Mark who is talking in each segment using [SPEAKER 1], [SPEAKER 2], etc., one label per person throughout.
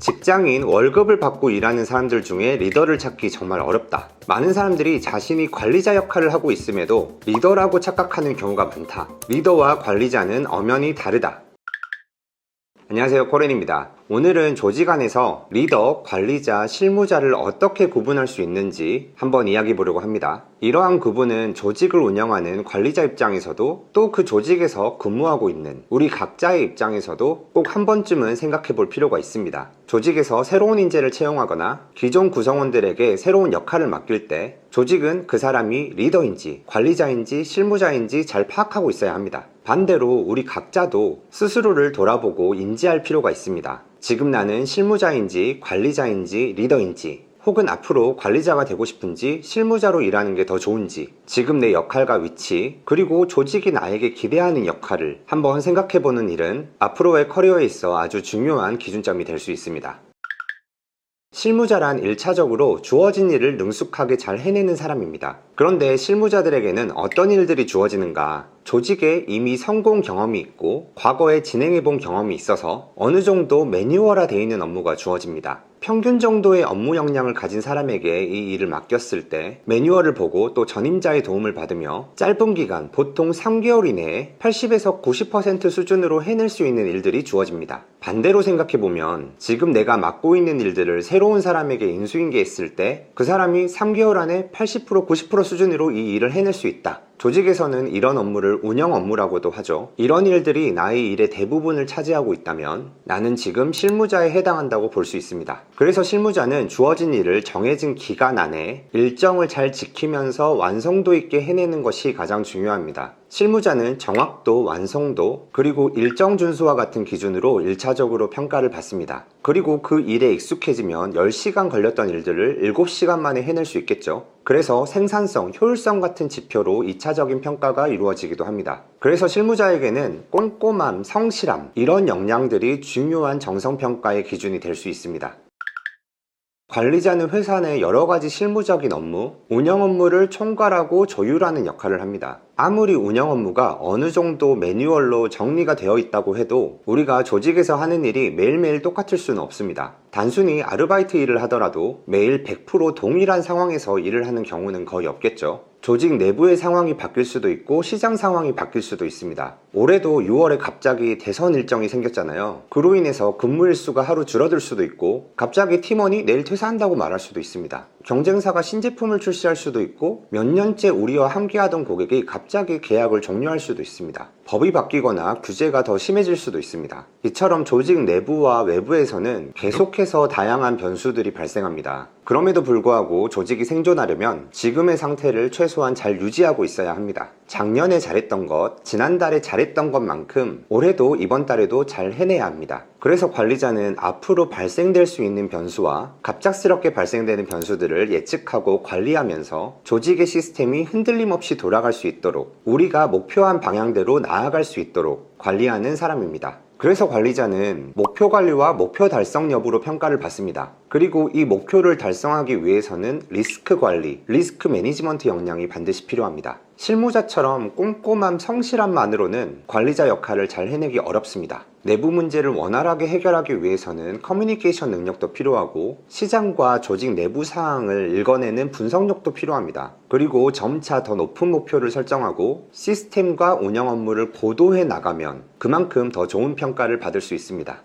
[SPEAKER 1] 직장인 월급을 받고 일하는 사람들 중에 리더를 찾기 정말 어렵다. 많은 사람들이 자신이 관리자 역할을 하고 있음에도 리더라고 착각하는 경우가 많다. 리더와 관리자는 엄연히 다르다. 안녕하세요, 코렌입니다. 오늘은 조직 안에서 리더, 관리자, 실무자를 어떻게 구분할 수 있는지 한번 이야기해 보려고 합니다. 이러한 구분은 조직을 운영하는 관리자 입장에서도 또 그 조직에서 근무하고 있는 우리 각자의 입장에서도 꼭 한 번쯤은 생각해 볼 필요가 있습니다. 조직에서 새로운 인재를 채용하거나 기존 구성원들에게 새로운 역할을 맡길 때 조직은 그 사람이 리더인지 관리자인지 실무자인지 잘 파악하고 있어야 합니다. 반대로 우리 각자도 스스로를 돌아보고 인지할 필요가 있습니다. 지금 나는 실무자인지 관리자인지 리더인지, 혹은 앞으로 관리자가 되고 싶은지 실무자로 일하는 게 더 좋은지, 지금 내 역할과 위치, 그리고 조직이 나에게 기대하는 역할을 한번 생각해보는 일은 앞으로의 커리어에 있어 아주 중요한 기준점이 될 수 있습니다. 실무자란 1차적으로 주어진 일을 능숙하게 잘 해내는 사람입니다. 그런데 실무자들에게는 어떤 일들이 주어지는가? 조직에 이미 성공 경험이 있고 과거에 진행해본 경험이 있어서 어느 정도 매뉴얼화 되어 있는 업무가 주어집니다. 평균 정도의 업무 역량을 가진 사람에게 이 일을 맡겼을 때 매뉴얼을 보고 또 전임자의 도움을 받으며 짧은 기간, 보통 3개월 이내에 80에서 90% 수준으로 해낼 수 있는 일들이 주어집니다. 반대로 생각해보면 지금 내가 맡고 있는 일들을 새로운 사람에게 인수인계했을 때 그 사람이 3개월 안에 80%, 90% 수준으로 이 일을 해낼 수 있다. 조직에서는 이런 업무를 운영 업무라고도 하죠. 이런 일들이 나의 일의 대부분을 차지하고 있다면 나는 지금 실무자에 해당한다고 볼 수 있습니다. 그래서 실무자는 주어진 일을 정해진 기간 안에 일정을 잘 지키면서 완성도 있게 해내는 것이 가장 중요합니다. 실무자는 정확도, 완성도, 그리고 일정 준수와 같은 기준으로 1차적으로 평가를 받습니다. 그리고 그 일에 익숙해지면 10시간 걸렸던 일들을 7시간 만에 해낼 수 있겠죠. 그래서 생산성, 효율성 같은 지표로 2차적인 평가가 이루어지기도 합니다. 그래서 실무자에게는 꼼꼼함, 성실함, 이런 역량들이 중요한 정성평가의 기준이 될 수 있습니다. 관리자는 회사 내 여러가지 실무적인 업무, 운영 업무를 총괄하고 조율하는 역할을 합니다. 아무리 운영 업무가 어느 정도 매뉴얼로 정리가 되어 있다고 해도 우리가 조직에서 하는 일이 매일매일 똑같을 수는 없습니다. 단순히 아르바이트 일을 하더라도 매일 100% 동일한 상황에서 일을 하는 경우는 거의 없겠죠. 조직 내부의 상황이 바뀔 수도 있고 시장 상황이 바뀔 수도 있습니다. 올해도 6월에 갑자기 대선 일정이 생겼잖아요. 그로 인해서 근무 일수가 하루 줄어들 수도 있고 갑자기 팀원이 내일 퇴사한다고 말할 수도 있습니다. 경쟁사가 신제품을 출시할 수도 있고 몇 년째 우리와 함께하던 고객이 갑자기 계약을 종료할 수도 있습니다. 법이 바뀌거나 규제가 더 심해질 수도 있습니다. 이처럼 조직 내부와 외부에서는 계속해서 다양한 변수들이 발생합니다. 그럼에도 불구하고 조직이 생존하려면 지금의 상태를 최소한 잘 유지하고 있어야 합니다. 작년에 잘했던 것, 지난달에 잘했던 것만큼 올해도 이번 달에도 잘 해내야 합니다. 그래서 관리자는 앞으로 발생될 수 있는 변수와 갑작스럽게 발생되는 변수들을 예측하고 관리하면서 조직의 시스템이 흔들림 없이 돌아갈 수 있도록 우리가 목표한 방향대로 나아갈 수 있도록 관리하는 사람입니다. 그래서 관리자는 목표 관리와 목표 달성 여부로 평가를 받습니다. 그리고 이 목표를 달성하기 위해서는 리스크 관리, 리스크 매니지먼트 역량이 반드시 필요합니다. 실무자처럼 꼼꼼함, 성실함만으로는 관리자 역할을 잘 해내기 어렵습니다. 내부 문제를 원활하게 해결하기 위해서는 커뮤니케이션 능력도 필요하고 시장과 조직 내부 사항을 읽어내는 분석력도 필요합니다. 그리고 점차 더 높은 목표를 설정하고 시스템과 운영 업무를 고도해 나가면 그만큼 더 좋은 평가를 받을 수 있습니다.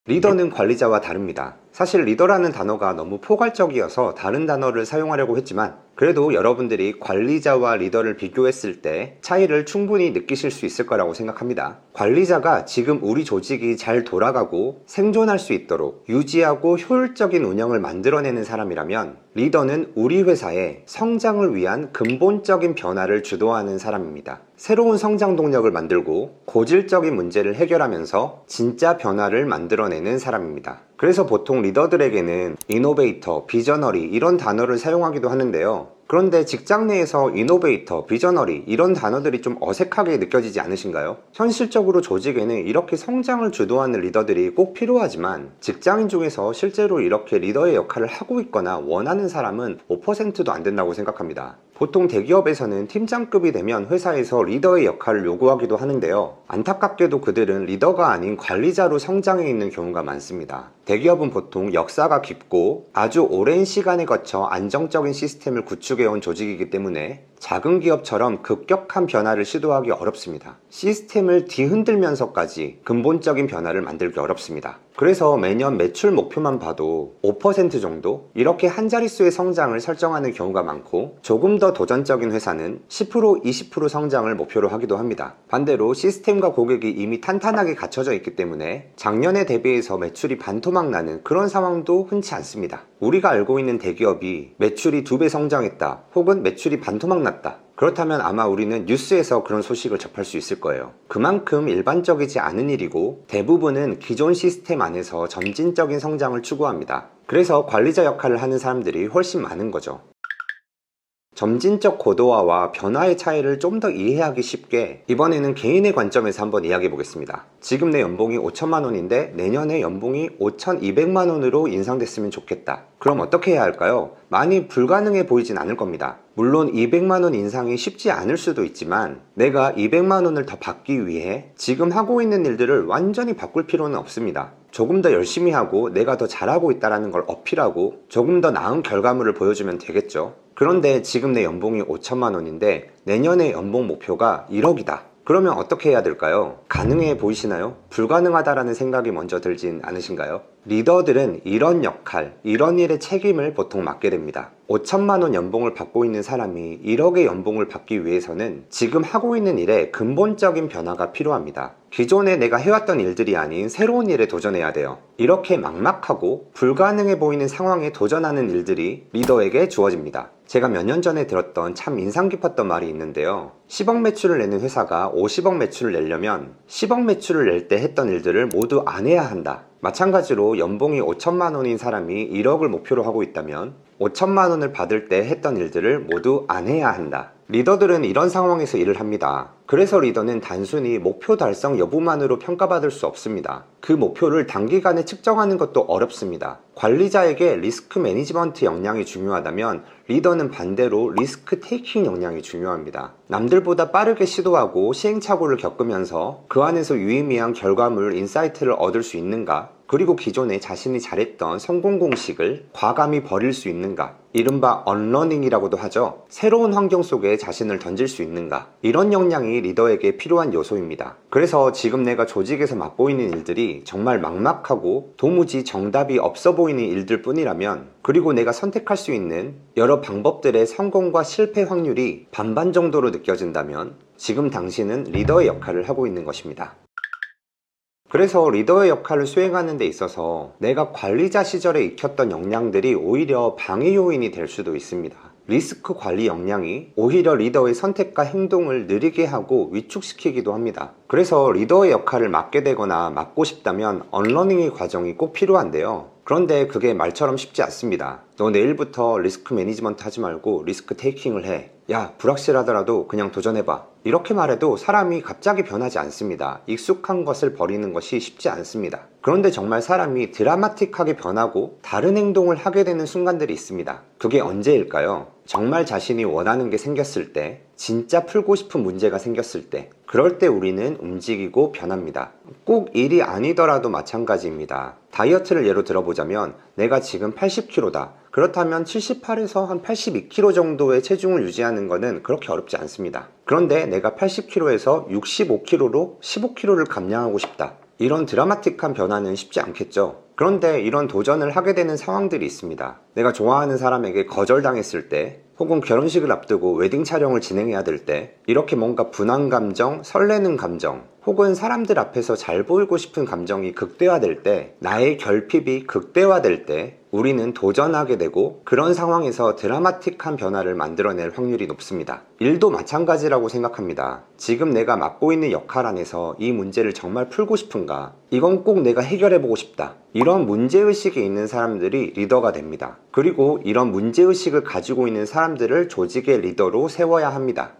[SPEAKER 1] 리더는 관리자와 다릅니다. 사실 리더라는 단어가 너무 포괄적이어서 다른 단어를 사용하려고 했지만 그래도 여러분들이 관리자와 리더를 비교했을 때 차이를 충분히 느끼실 수 있을 거라고 생각합니다. 관리자가 지금 우리 조직이 잘 돌아가고 생존할 수 있도록 유지하고 효율적인 운영을 만들어내는 사람이라면 리더는 우리 회사의 성장을 위한 근본적인 변화를 주도하는 사람입니다. 새로운 성장 동력을 만들고 고질적인 문제를 해결하면서 진짜 변화를 만들어내는 사람입니다. 그래서 보통 리더들에게는 이노베이터, 비저너리 이런 단어를 사용하기도 하는데요. 그런데 직장 내에서 이노베이터, 비저너리 이런 단어들이 좀 어색하게 느껴지지 않으신가요? 현실적으로 조직에는 이렇게 성장을 주도하는 리더들이 꼭 필요하지만 직장인 중에서 실제로 이렇게 리더의 역할을 하고 있거나 원하는 사람은 5%도 안 된다고 생각합니다. 보통 대기업에서는 팀장급이 되면 회사에서 리더의 역할을 요구하기도 하는데요. 안타깝게도 그들은 리더가 아닌 관리자로 성장해 있는 경우가 많습니다. 대기업은 보통 역사가 깊고 아주 오랜 시간에 거쳐 안정적인 시스템을 구축해온 조직이기 때문에 작은 기업처럼 급격한 변화를 시도하기 어렵습니다. 시스템을 뒤흔들면서까지 근본적인 변화를 만들기 어렵습니다. 그래서 매년 매출 목표만 봐도 5% 정도 이렇게 한 자릿수의 성장을 설정하는 경우가 많고, 조금 더 도전적인 회사는 10%, 20% 성장을 목표로 하기도 합니다. 반대로 시스템과 고객이 이미 탄탄하게 갖춰져 있기 때문에 작년에 대비해서 매출이 반토막 나는 그런 상황도 흔치 않습니다. 우리가 알고 있는 대기업이 매출이 2배 성장했다, 혹은 매출이 반토막 났다, 그렇다면 아마 우리는 뉴스에서 그런 소식을 접할 수 있을 거예요. 그만큼 일반적이지 않은 일이고, 대부분은 기존 시스템 안에서 점진적인 성장을 추구합니다. 그래서 관리자 역할을 하는 사람들이 훨씬 많은 거죠. 점진적 고도화와 변화의 차이를 좀 더 이해하기 쉽게 이번에는 개인의 관점에서 한번 이야기해 보겠습니다. 지금 내 연봉이 5천만 원인데 내년에 연봉이 5,200만 원으로 인상됐으면 좋겠다. 그럼 어떻게 해야 할까요? 많이 불가능해 보이진 않을 겁니다. 물론 200만 원 인상이 쉽지 않을 수도 있지만, 내가 200만 원을 더 받기 위해 지금 하고 있는 일들을 완전히 바꿀 필요는 없습니다. 조금 더 열심히 하고 내가 더 잘하고 있다는 걸 어필하고 조금 더 나은 결과물을 보여주면 되겠죠. 그런데 지금 내 연봉이 5천만 원인데 내년의 연봉 목표가 1억이다. 그러면 어떻게 해야 될까요? 가능해 보이시나요? 불가능하다라는 생각이 먼저 들진 않으신가요? 리더들은 이런 역할, 이런 일의 책임을 보통 맡게 됩니다. 5천만 원 연봉을 받고 있는 사람이 1억의 연봉을 받기 위해서는 지금 하고 있는 일에 근본적인 변화가 필요합니다. 기존에 내가 해왔던 일들이 아닌 새로운 일에 도전해야 돼요. 이렇게 막막하고 불가능해 보이는 상황에 도전하는 일들이 리더에게 주어집니다. 제가 몇 년 전에 들었던 참 인상 깊었던 말이 있는데요. 10억 매출을 내는 회사가 50억 매출을 내려면 10억 매출을 낼 때 했던 일들을 모두 안 해야 한다. 마찬가지로 연봉이 5천만 원인 사람이 1억을 목표로 하고 있다면 5천만 원을 받을 때 했던 일들을 모두 안 해야 한다. 리더들은 이런 상황에서 일을 합니다. 그래서 리더는 단순히 목표 달성 여부만으로 평가받을 수 없습니다. 그 목표를 단기간에 측정하는 것도 어렵습니다. 관리자에게 리스크 매니지먼트 역량이 중요하다면 리더는 반대로 리스크 테이킹 역량이 중요합니다. 남들보다 빠르게 시도하고 시행착오를 겪으면서 그 안에서 유의미한 결과물, 인사이트를 얻을 수 있는가? 그리고 기존에 자신이 잘했던 성공 공식을 과감히 버릴 수 있는가? 이른바 언러닝이라고도 하죠. 새로운 환경 속에 자신을 던질 수 있는가? 이런 역량이 리더에게 필요한 요소입니다. 그래서 지금 내가 조직에서 맡고 있는 일들이 정말 막막하고 도무지 정답이 없어 보이는 일들 뿐이라면, 그리고 내가 선택할 수 있는 여러 방법들의 성공과 실패 확률이 반반 정도로 느껴진다면 지금 당신은 리더의 역할을 하고 있는 것입니다. 그래서 리더의 역할을 수행하는 데 있어서 내가 관리자 시절에 익혔던 역량들이 오히려 방해 요인이 될 수도 있습니다. 리스크 관리 역량이 오히려 리더의 선택과 행동을 느리게 하고 위축시키기도 합니다. 그래서 리더의 역할을 맡게 되거나 맡고 싶다면 언러닝의 과정이 꼭 필요한데요. 그런데 그게 말처럼 쉽지 않습니다. 너 내일부터 리스크 매니지먼트 하지 말고 리스크 테이킹을 해. 야, 불확실하더라도 그냥 도전해봐. 이렇게 말해도 사람이 갑자기 변하지 않습니다. 익숙한 것을 버리는 것이 쉽지 않습니다. 그런데 정말 사람이 드라마틱하게 변하고 다른 행동을 하게 되는 순간들이 있습니다. 그게 언제일까요? 정말 자신이 원하는 게 생겼을 때, 진짜 풀고 싶은 문제가 생겼을 때, 그럴 때 우리는 움직이고 변합니다. 꼭 일이 아니더라도 마찬가지입니다. 다이어트를 예로 들어보자면 내가 지금 80kg다. 그렇다면 78에서 한 82kg 정도의 체중을 유지하는 것은 그렇게 어렵지 않습니다. 그런데 내가 80kg에서 65kg로 15kg를 감량하고 싶다. 이런 드라마틱한 변화는 쉽지 않겠죠. 그런데 이런 도전을 하게 되는 상황들이 있습니다. 내가 좋아하는 사람에게 거절당했을 때, 혹은 결혼식을 앞두고 웨딩 촬영을 진행해야 될 때, 이렇게 뭔가 분한 감정, 설레는 감정, 혹은 사람들 앞에서 잘 보이고 싶은 감정이 극대화될 때, 나의 결핍이 극대화될 때 우리는 도전하게 되고, 그런 상황에서 드라마틱한 변화를 만들어낼 확률이 높습니다. 일도 마찬가지라고 생각합니다. 지금 내가 맡고 있는 역할 안에서 이 문제를 정말 풀고 싶은가? 이건 꼭 내가 해결해보고 싶다. 이런 문제의식이 있는 사람들이 리더가 됩니다. 그리고 이런 문제의식을 가지고 있는 사람들을 조직의 리더로 세워야 합니다.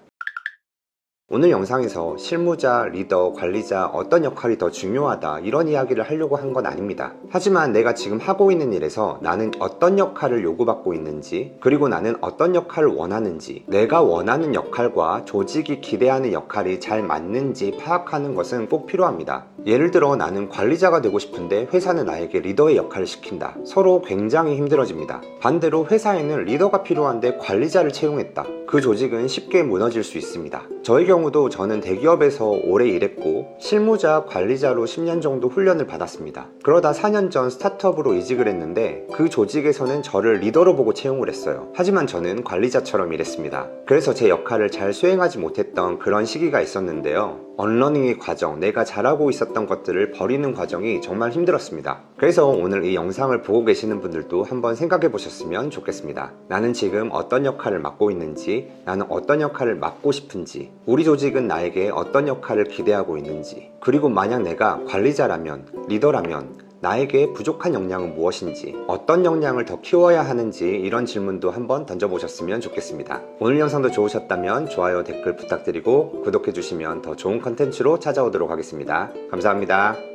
[SPEAKER 1] 오늘 영상에서 실무자, 리더, 관리자 어떤 역할이 더 중요하다 이런 이야기를 하려고 한 건 아닙니다. 하지만 내가 지금 하고 있는 일에서 나는 어떤 역할을 요구받고 있는지, 그리고 나는 어떤 역할을 원하는지, 내가 원하는 역할과 조직이 기대하는 역할이 잘 맞는지 파악하는 것은 꼭 필요합니다. 예를 들어 나는 관리자가 되고 싶은데 회사는 나에게 리더의 역할을 시킨다. 서로 굉장히 힘들어집니다. 반대로 회사에는 리더가 필요한데 관리자를 채용했다. 그 조직은 쉽게 무너질 수 있습니다. 저의 경우도 저는 대기업에서 오래 일했고 실무자, 관리자로 10년 정도 훈련을 받았습니다. 그러다 4년 전 스타트업으로 이직을 했는데 그 조직에서는 저를 리더로 보고 채용을 했어요. 하지만 저는 관리자처럼 일했습니다. 그래서 제 역할을 잘 수행하지 못했던 그런 시기가 있었는데요. 언러닝의 과정, 내가 잘하고 있었던 것들을 버리는 과정이 정말 힘들었습니다. 그래서 오늘 이 영상을 보고 계시는 분들도 한번 생각해 보셨으면 좋겠습니다. 나는 지금 어떤 역할을 맡고 있는지, 나는 어떤 역할을 맡고 싶은지, 우리 조직은 나에게 어떤 역할을 기대하고 있는지, 그리고 만약 내가 관리자라면, 리더라면 나에게 부족한 역량은 무엇인지, 어떤 역량을 더 키워야 하는지 이런 질문도 한번 던져보셨으면 좋겠습니다. 오늘 영상도 좋으셨다면 좋아요, 댓글 부탁드리고 구독해주시면 더 좋은 컨텐츠로 찾아오도록 하겠습니다. 감사합니다.